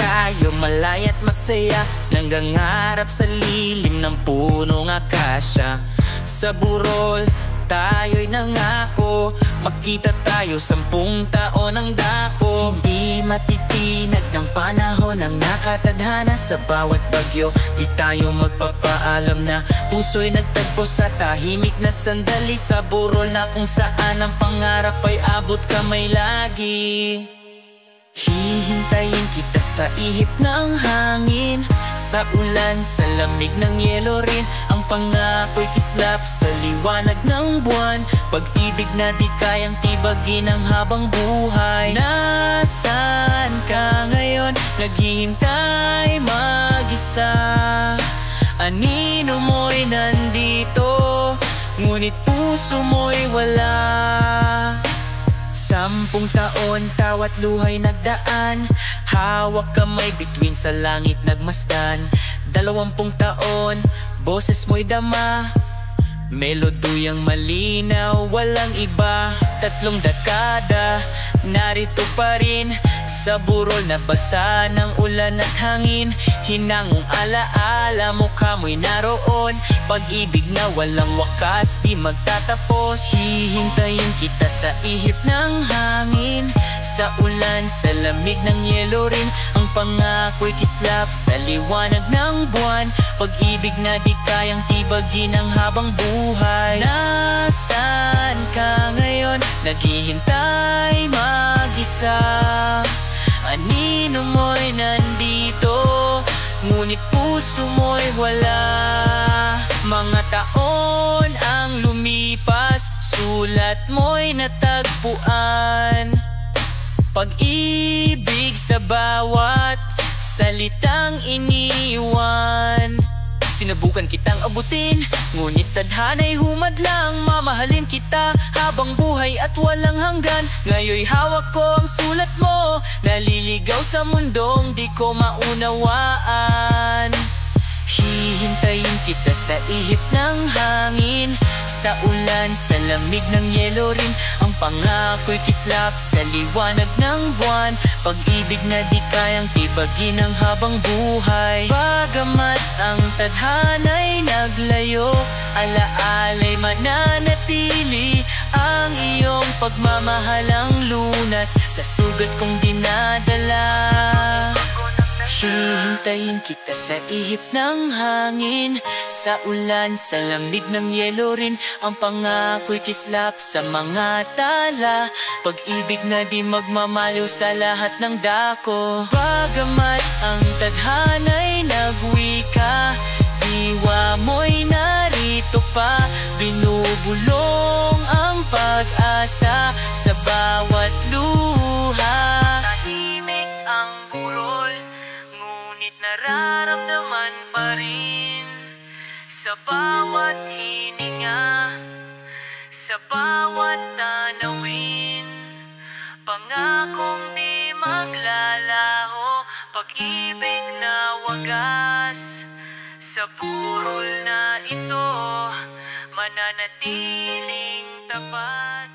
tayo malaya at masaya, nanggangarap sa lilim ng punong akasya. Sa burol tayo'y nangako, makita tayo 10 taon ng dako. Hindi matitinag ng panahon ang nakatadhana. Sa bawat bagyo di tayo magpapaalam na puso'y nagtagpo sa tahimik na sandali. Sa burol na kung saan ang pangarap ay abot kamay lagi. Hihintayin kita sa ihip ng hangin, sa ulan, sa lamig ng yelo rin. Ang pangako'y kislap sa liwanag ng buwan, pag-ibig na di kayang tibagin ang habang buhay. Nasaan ka ngayon? Naghihintay mag-isa. Anino mo'y nandito, ngunit puso mo'y wala. 10 taon, tawat luhay nagdaan, hawak kamay bituin sa langit nagmasdan. 20 taon, boses mo'y dama, melodiyang malinaw, walang iba. 3 dekada, narito pa rin, sa burol na basa ng ulan at hangin. Hinangong alaala, mukha mo'y naroon, pag-ibig na walang wakas, di magtatapos. Hihintayin kita sa ihip ng hangin, sa ulan, sa lamig ng yelo rin. Ang pangako'y kislap sa liwanag ng buwan, pag-ibig na di kayang tibagin ang habang buhay. Nasaan ka ngayon? Naghihintay mag-isa. Anino mo'y nandito, ngunit puso mo'y wala. Mga taon ang lumipas, sulat mo'y natagpuan. Pag-ibig sa bawat salitang iniwan. Sinubukan kitang abutin, ngunit tadhana'y humadlang. Mamahalin kita habang buhay at walang hanggan. Ngayon'y hawak ko ang sulat mo, naliligaw sa mundong di ko maunawaan. Hihintayin kita sa ihip ng hangin, sa ulan, sa lamig ng yelo rin. Ang pangako'y kislap sa liwanag ng buwan, pag-ibig na di kayang tibagin ang habang buhay. Bagamat ang tadhana'y naglayo, alaala'y mananatili. Ang iyong pagmamahal ang lunas sa sugat kong dinadala. Hihintayin kita sa ihip ng hangin, sa ulan, sa lamig ng yelo rin. Ang pangako'y kislap sa mga tala, pag-ibig na di magmamaliw sa lahat ng dako. Bagamat ang tadhana'y nagwika, diwa mo'y narito pa. Binubulong ang pag-asa sa bawat luha. Tahimik ang burol, ngunit nararamdaman pa rin. Sa bawat hininga, sa bawat tanawin, pangakong di maglalaho, pag-ibig na wagas. Sa burol na ito, mananatiling tapat.